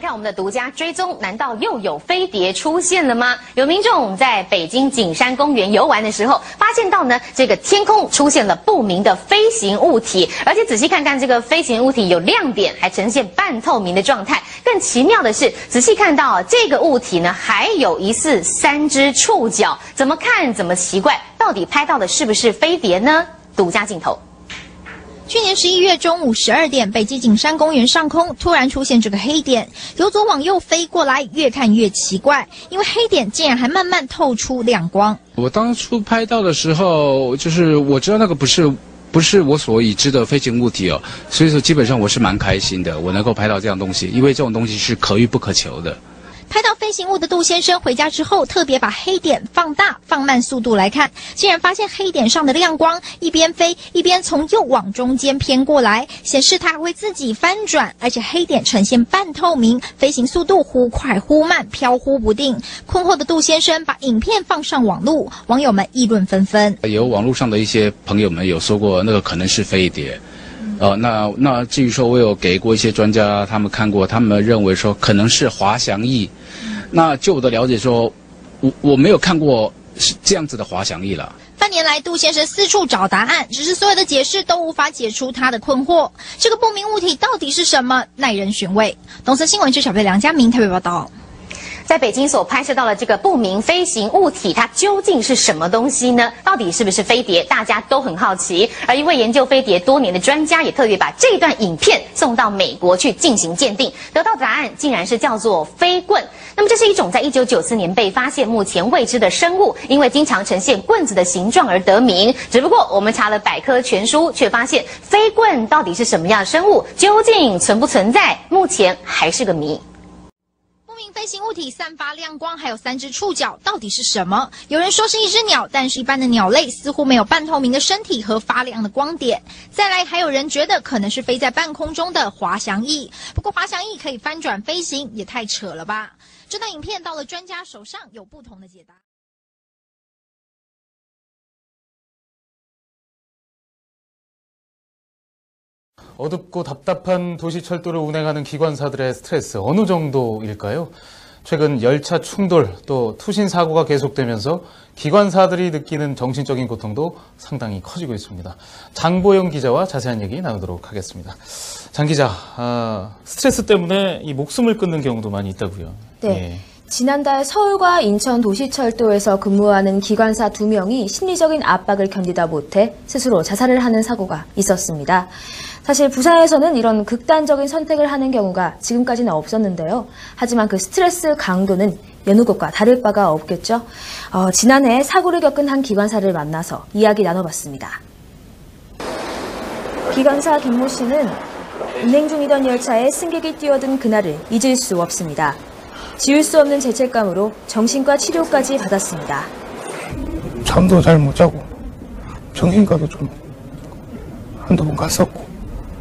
看我们的独家追踪，难道又有飞碟出现了吗？有民众在北京景山公园游玩的时候，发现到呢，这个天空出现了不明的飞行物体，而且仔细看看这个飞行物体有亮点，还呈现半透明的状态。更奇妙的是，仔细看到这个物体呢，还有疑似3只触角，怎么看怎么奇怪，到底拍到的是不是飞碟呢？独家镜头。 去年11月中午12点，北京景山公园上空突然出现这个黑点，由左往右飞过来，越看越奇怪，因为黑点竟然还慢慢透出亮光。我当初拍到的时候，就是我知道那个不是我所已知的飞行物体哦，所以说基本上我是蛮开心的，我能够拍到这样东西，因为这种东西是可遇不可求的。 拍到飞行物的杜先生回家之后，特别把黑点放大、放慢速度来看，竟然发现黑点上的亮光一边飞一边从右往中间偏过来，显示它还会自己翻转，而且黑点呈现半透明，飞行速度忽快忽慢，飘忽不定。困惑的杜先生把影片放上网路，网友们议论纷纷。有网络上的一些朋友们有说过，那个可能是飞碟。 那至于说，我有给过一些专家，他们看过，他们认为说可能是滑翔翼。那就我的了解说，我没有看过是这样子的滑翔翼了。半年来，杜先生四处找答案，只是所有的解释都无法解除他的困惑。这个不明物体到底是什么，耐人寻味。东森新闻记者梁家明台北报道。 在北京所拍摄到的这个不明飞行物体，它究竟是什么东西呢？到底是不是飞碟？大家都很好奇。而一位研究飞碟多年的专家也特别把这段影片送到美国去进行鉴定，得到答案竟然是叫做飞棍。那么这是一种在1994年被发现、目前未知的生物，因为经常呈现棍子的形状而得名。只不过我们查了百科全书，却发现飞棍到底是什么样的生物，究竟存不存在，目前还是个谜。 飞行物体散发亮光，还有3只触角，到底是什么？有人说是一只鸟，但是一般的鸟类似乎没有半透明的身体和发亮的光点。再来，还有人觉得可能是飞在半空中的滑翔翼。不过，滑翔翼可以翻转飞行，也太扯了吧！这段影片到了专家手上，有不同的解答。 어둡고 답답한 도시철도를 운행하는 기관사들의 스트레스 어느 정도일까요? 최근 열차 충돌 또 투신 사고가 계속되면서 기관사들이 느끼는 정신적인 고통도 상당히 커지고 있습니다. 장보영 기자와 자세한 얘기 나누도록 하겠습니다. 장 기자, 스트레스 때문에 이 목숨을 끊는 경우도 많이 있다고요? 네. 예. 지난달 서울과 인천 도시철도에서 근무하는 기관사 2명이 심리적인 압박을 견디다 못해 스스로 자살을 하는 사고가 있었습니다. 사실 부산에서는 이런 극단적인 선택을 하는 경우가 지금까지는 없었는데요. 하지만 그 스트레스 강도는 여느 곳과 다를 바가 없겠죠. 지난해 사고를 겪은 한 기관사를 만나서 이야기 나눠봤습니다. 기관사 김모 씨는 운행 중이던 열차에 승객이 뛰어든 그날을 잊을 수 없습니다. 지울 수 없는 죄책감으로 정신과 치료까지 받았습니다. 잠도 잘 못 자고 정신과도 좀 한두 번 갔었고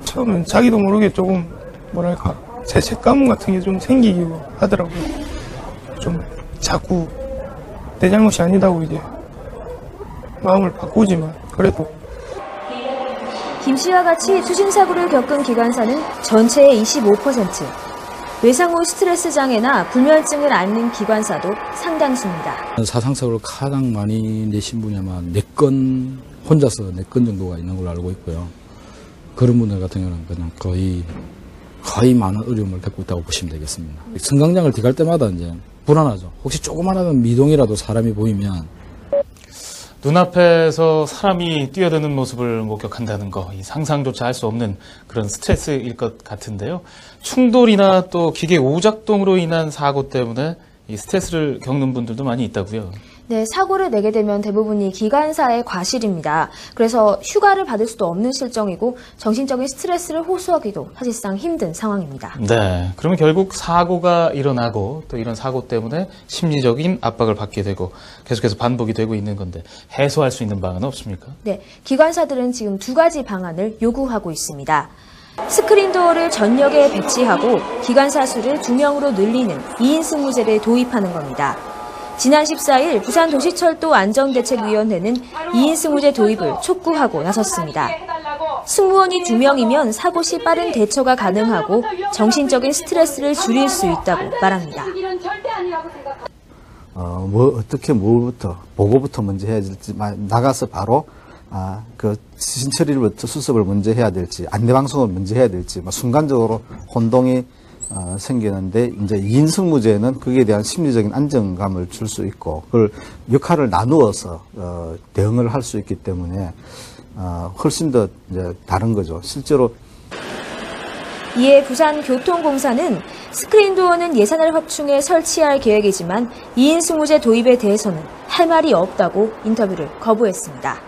처음엔 자기도 모르게 조금 뭐랄까 죄책감 같은 게 좀 생기기도 하더라고요. 좀 자꾸 내 잘못이 아니다고 이제 마음을 바꾸지만 그래도 김 씨와 같이 추진사고를 겪은 기관사는 전체의 25%, 외상 후 스트레스 장애나 불면증을 앓는 기관사도 상당수입니다. 사상사고를 가장 많이 내신 분이 아마 4건, 혼자서 4건 정도가 있는 걸로 알고 있고요. 그런 분들 같은 경우는 그냥 거의 많은 어려움을 겪고 있다고 보시면 되겠습니다. 승강장을 뒤갈 때마다 이제 불안하죠. 혹시 조그마한 미동이라도 사람이 보이면 눈앞에서 사람이 뛰어드는 모습을 목격한다는 거, 이 상상조차 할 수 없는 그런 스트레스일 것 같은데요. 충돌이나 또 기계 오작동으로 인한 사고 때문에 이 스트레스를 겪는 분들도 많이 있다고요. 네, 사고를 내게 되면 대부분이 기관사의 과실입니다. 그래서 휴가를 받을 수도 없는 실정이고 정신적인 스트레스를 호소하기도 사실상 힘든 상황입니다. 네, 그러면 결국 사고가 일어나고 또 이런 사고 때문에 심리적인 압박을 받게 되고 계속해서 반복이 되고 있는 건데 해소할 수 있는 방안은 없습니까? 네, 기관사들은 지금 2가지 방안을 요구하고 있습니다. 스크린 도어를 전역에 배치하고 기관사 수를 2명으로 늘리는 2인 승무제를 도입하는 겁니다. 지난 14일 부산도시철도 안전대책위원회는 2인 승무제 도입을 촉구하고 나섰습니다. 승무원이 2명이면 사고 시 빠른 대처가 가능하고 정신적인 스트레스를 줄일 수 있다고 말합니다. 어떻게 뭐부터 보고부터 먼저 해야 될지 나가서 바로 그 시신 처리부터 수습을 먼저 해야 될지 안내 방송을 먼저 해야 될지 순간적으로 혼동이 생기는데 이제 2인 승무제는 거기에 대한 심리적인 안정감을 줄 수 있고 그걸 역할을 나누어서 대응을 할 수 있기 때문에 훨씬 더 이제 다른 거죠. 실제로 이에 부산교통공사는 스크린도어는 예산을 확충해 설치할 계획이지만 2인 승무제 도입에 대해서는 할 말이 없다고 인터뷰를 거부했습니다.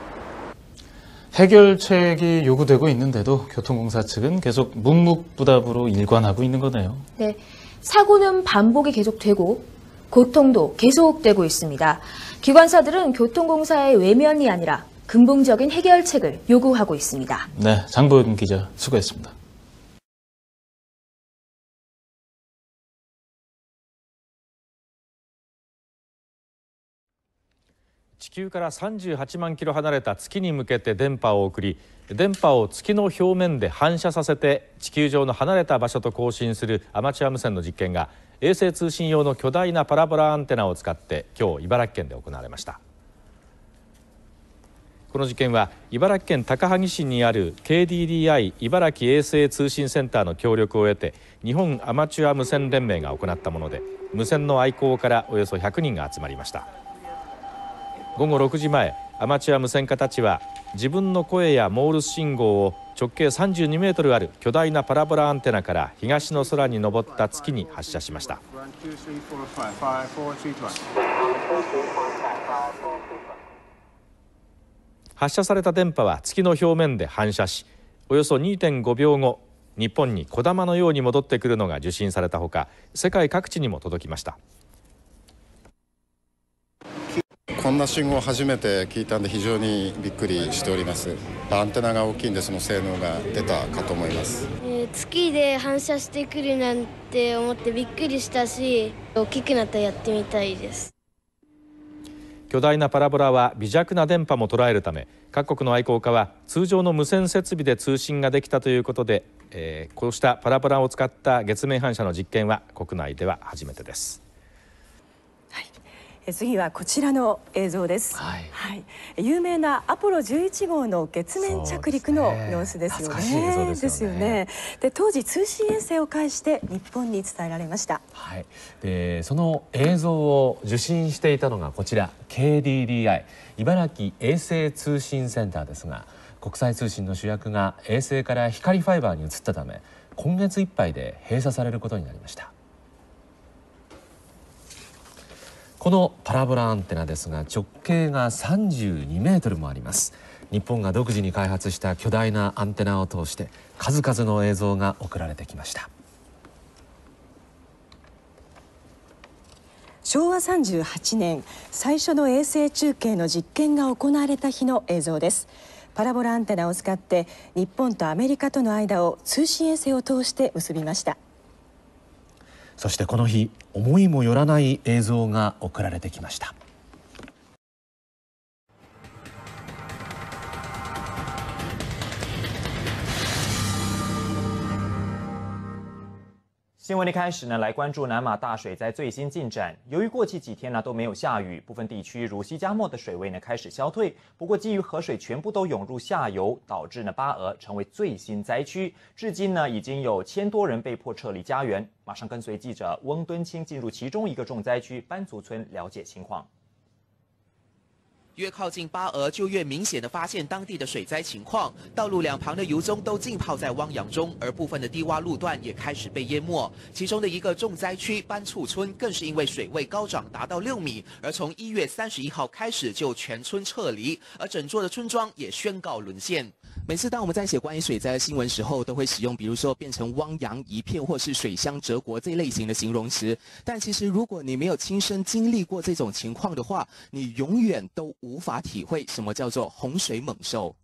해결책이 요구되고 있는데도 교통공사 측은 계속 묵묵부답으로 일관하고 있는 거네요. 네, 사고는 반복이 계속되고 고통도 계속되고 있습니다. 기관사들은 교통공사의 외면이 아니라 근본적인 해결책을 요구하고 있습니다. 네, 장보윤 기자 수고했습니다.地球から38万キロ離れた月に向けて電波を送り、電波を月の表面で反射させて地球上の離れた場所と交信するアマチュア無線の実験が衛星通信用の巨大なパラボラアンテナを使って今日茨城県で行われました。この実験は茨城県高萩市にある KDDI 茨城衛星通信センターの協力を得て日本アマチュア無線連盟が行ったもので、無線の愛好からおよそ100人が集まりました。午後6時前、アマチュア無線家たちは自分の声やモールス信号を直径32メートルある巨大なパラボラアンテナから東の空に昇った月に発射しました。発射された電波は月の表面で反射し、およそ 2.5 秒後、日本に小玉のように戻ってくるのが受信されたほか、世界各地にも届きました。こんな信号を初めて聞いたんで非常にびっくりしております。アンテナが大きいんでその性能が出たかと思います。月で反射してくるなんて思ってびっくりしたし、大きくなったらやってみたいです。巨大なパラボラは微弱な電波も捉えるため、各国の愛好家は通常の無線設備で通信ができたということで、こうしたパラボラを使った月面反射の実験は国内では初めてです。次はこちらの映像です。有名なアポロ11号の月面着陸の様子ですよね。ですよね。で、当時通信衛星を介して日本に伝えられました。で、その映像を受信していたのがこちら KDDI 茨城衛星通信センターですが、国際通信の主役が衛星から光ファイバーに移ったため、今月いっぱいで閉鎖されることになりました。このパラボラアンテナですが直径が32メートルもあります。日本が独自に開発した巨大なアンテナを通して数々の映像が送られてきました。昭和38年最初の衛星中継の実験が行われた日の映像です。パラボラアンテナを使って日本とアメリカとの間を通信衛星を通して結びました。そしてこの日、思いもよらない映像が送られてきました。新闻的开始呢，来关注南马大水灾最新进展。由于过去几天呢都没有下雨，部分地区如西加莫的水位呢开始消退。不过，基于河水全部都涌入下游，导致呢巴俄成为最新灾区。至今呢已经有1000多人被迫撤离家园。马上跟随记者翁敦清进入其中一个重灾区班族村了解情况。越靠近巴俄，就越明显的发现当地的水灾情况。道路两旁的油棕都浸泡在汪洋中，而部分的低洼路段也开始被淹没。其中的一个重灾区班厝村，更是因为水位高涨达到6米，而从1月31号开始就全村撤离，而整座的村庄也宣告沦陷。每次当我们在写关于水灾的新闻时候，都会使用比如说变成汪洋一片或是水乡折国这类型的形容词。但其实如果你没有亲身经历过这种情况的话，你永远都无法体会什么叫做洪水猛兽。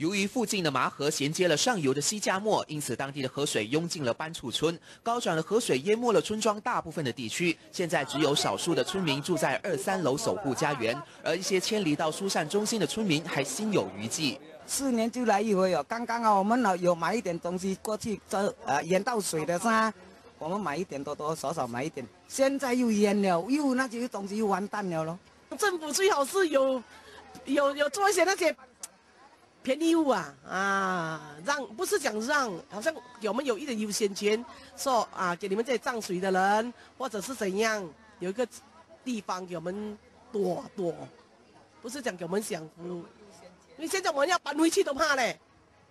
由于附近的麻河衔接了上游的西加莫，因此当地的河水涌进了班处村，高涨的河水淹没了村庄大部分的地区。现在只有少数的村民住在2、3楼守护家园，而一些迁离到疏散中心的村民还心有余悸。4年就来一回哦，刚刚我们有买一点东西过去，淹到水的噻，我们买一点，多多少少买一点。现在又淹了，那些东西又完蛋了咯。政府最好是有做一些那些便宜物让不是讲让，好像我们有一点优先权，说给你们这些涨水的人或者是怎样，有一个地方给我们躲，不是讲给我们享福，因为现在我们要搬回去都怕嘞，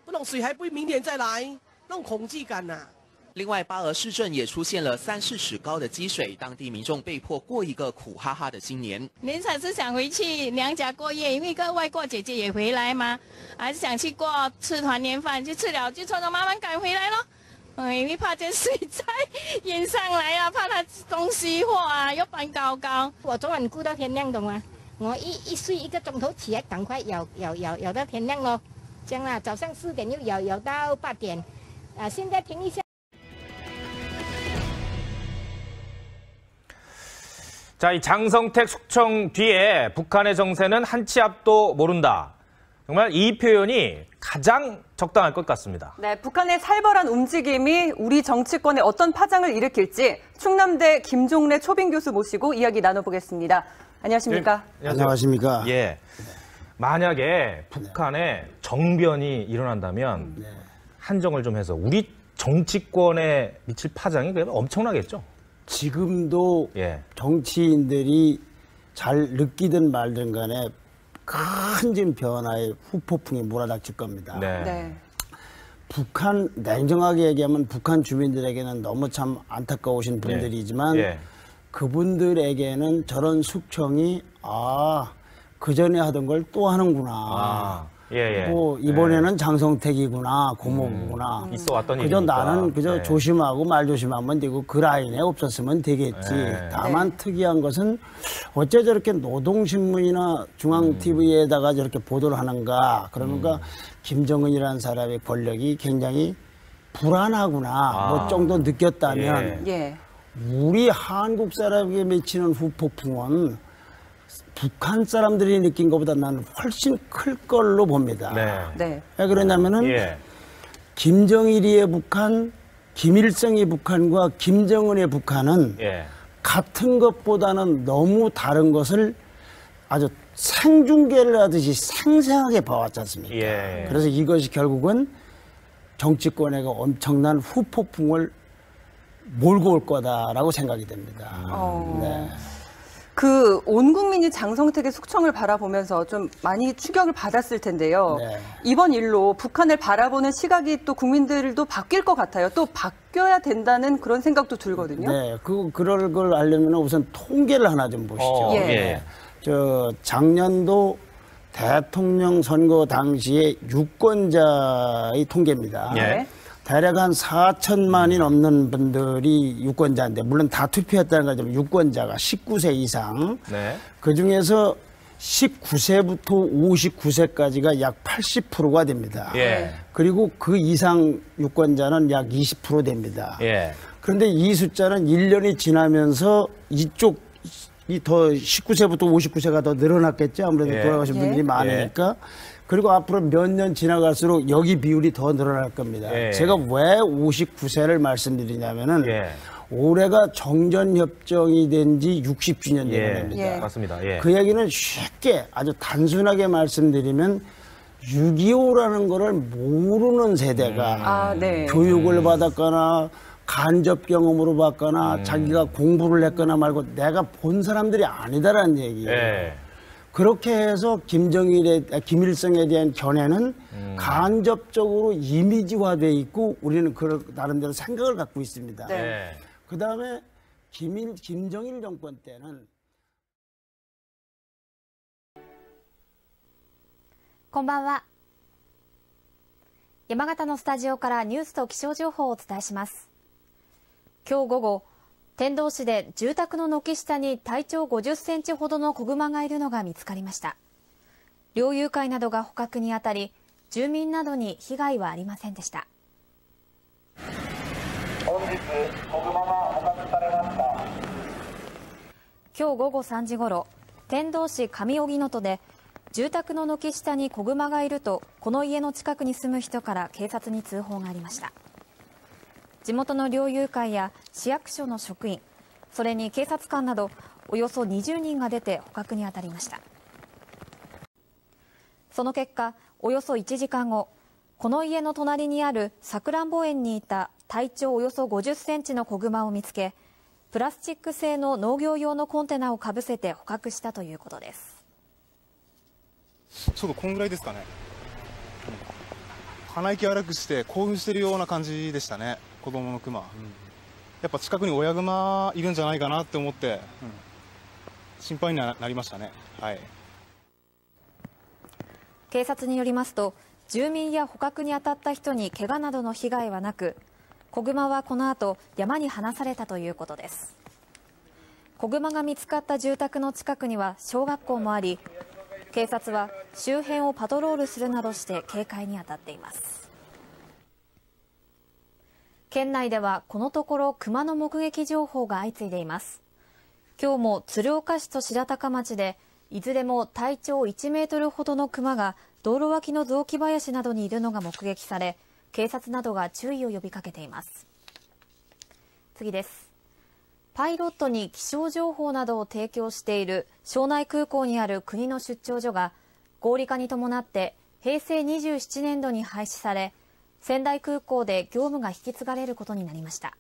不懂水还不会明年再来，那种恐惧感呐。另外，巴俄市镇也出现了3-4尺高的积水，当地民众被迫过一个苦哈哈的今年。年才是想回去娘家过夜，因为个外国姐姐也回来嘛，还是想去吃团年饭，就吃了就匆匆忙忙赶回来咯。因为怕这水灾淹上来啊，怕它东西货又搬高。我昨晚顾到天亮，懂吗？我一睡1个钟头起来，赶快摇到天亮咯。这样啦，早上4点又摇到8点，现在停一下。 자, 이 장성택 숙청 뒤에 북한의 정세는 한 치 앞도 모른다. 정말 이 표현이 가장 적당할 것 같습니다. 네, 북한의 살벌한 움직임이 우리 정치권에 어떤 파장을 일으킬지 충남대 김종래 초빙 교수 모시고 이야기 나눠보겠습니다. 안녕하십니까? 네, 안녕하십니까? 예. 만약에 북한에 정변이 일어난다면 한정을 좀 해서 우리 정치권에 미칠 파장이 엄청나겠죠? 지금도 정치인들이 잘 느끼든 말든 간에 큰 지금 변화의 후폭풍이 몰아닥칠 겁니다. 네. 북한, 냉정하게 얘기하면 북한 주민들에게는 너무 참 안타까우신 분들이지만 그분들에게는 저런 숙청이 그전에 하던 걸 또 하는구나. 뭐 이번에는 장성택이구나, 고모구나. 있어왔던 그저 일이니까. 나는 그저 조심하고 말 조심하면 되고 그 라인에 없었으면 되겠지. 다만 특이한 것은 어째 저렇게 노동신문이나 중앙TV에다가 저렇게 보도를 하는가. 그러니까 김정은이라는 사람의 권력이 굉장히 불안하구나. 뭐 정도 느꼈다면 우리 한국 사람에게 미치는 후폭풍은 북한 사람들이 느낀 것보다 나는 훨씬 클 걸로 봅니다. 왜 그러냐면은 김정일이의 북한, 김일성의 북한과 김정은의 북한은 같은 것보다는 너무 다른 것을 아주 생중계를 하듯이 생생하게 봐왔지 않습니까? 그래서 이것이 결국은 정치권에 엄청난 후폭풍을 몰고 올 거다라고 생각이 됩니다. 그 온 국민이 장성택의 숙청을 바라보면서 좀 많이 추격을 받았을 텐데요. 이번 일로 북한을 바라보는 시각이 또 국민들도 바뀔 것 같아요. 또 바뀌어야 된다는 그런 생각도 들거든요. 네, 그럴 걸 알려면 우선 통계를 하나 좀 보시죠. 저 작년도 대통령 선거 당시에 유권자의 통계입니다. 대략 한 4천만이 넘는 분들이 유권자인데 물론 다 투표했다는 거지만 유권자가 19세 이상 그중에서 19세부터 59세까지가 약 80%가 됩니다. 그리고 그 이상 유권자는 약 20% 됩니다. 그런데 이 숫자는 1년이 지나면서 이쪽이 더 19세부터 59세가 더 늘어났겠죠. 아무래도 돌아가신 분들이 많으니까. 그리고 앞으로 몇 년 지나갈수록 여기 비율이 더 늘어날 겁니다. 제가 왜 59세를 말씀드리냐면은 올해가 정전협정이 된 지 60주년 되는 맞습니다. 그 얘기는 쉽게 아주 단순하게 말씀드리면 6.25라는 거를 모르는 세대가 교육을 받았거나 간접 경험으로 받거나 자기가 공부를 했거나 말고 내가 본 사람들이 아니다라는 얘기예요. 그렇게 해서 김일성에 대한 견해는 간접적으로 이미지화돼 있고 우리는 그 나름대로 생각을 갖고 있습니다. 그 다음에 김정일 정권 때는 こんばんは。山形のスタジオからニュースと気象情報をお伝えします。今日午後、天童市で住宅の軒下に体長50センチほどの子熊がいるのが見つかりました。猟友会などが捕獲にあたり、住民などに被害はありませんでした。本日子熊が捕獲されました。今日午後3時ごろ、天童市上荻野戸で住宅の軒下に子熊がいるとこの家の近くに住む人から警察に通報がありました。地元の猟友会や市役所の職員、それに警察官などおよそ20人が出て捕獲に当たりました。その結果、およそ1時間後、この家の隣にあるさくらんぼ園にいた体長およそ50センチの子熊を見つけ、プラスチック製の農業用のコンテナをかぶせて捕獲したということです。ちょっとこんぐらいですかね。鼻息荒くして興奮してるような感じでしたね、子供のクマ。やっぱ近くに親グマいるんじゃないかなって思って、心配になりましたね。はい。警察によりますと、住民や捕獲に当たった人に怪我などの被害はなく、子熊はこの後山に放されたということです。子熊が見つかった住宅の近くには小学校もあり、警察は周辺をパトロールするなどして警戒に当たっています。県内ではこのところ熊の目撃情報が相次いでいます。今日も鶴岡市と白鷹町でいずれも体長1メートルほどの熊が道路脇の雑木林などにいるのが目撃され、警察などが注意を呼びかけています。次です。パイロットに気象情報などを提供している庄内空港にある国の出張所が合理化に伴って平成27年度に廃止され、仙台空港で業務が引き継がれることになりました。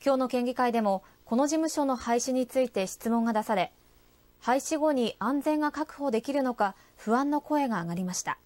今日の県議会でもこの事務所の廃止について質問が出され、廃止後に安全が確保できるのか不安の声が上がりました。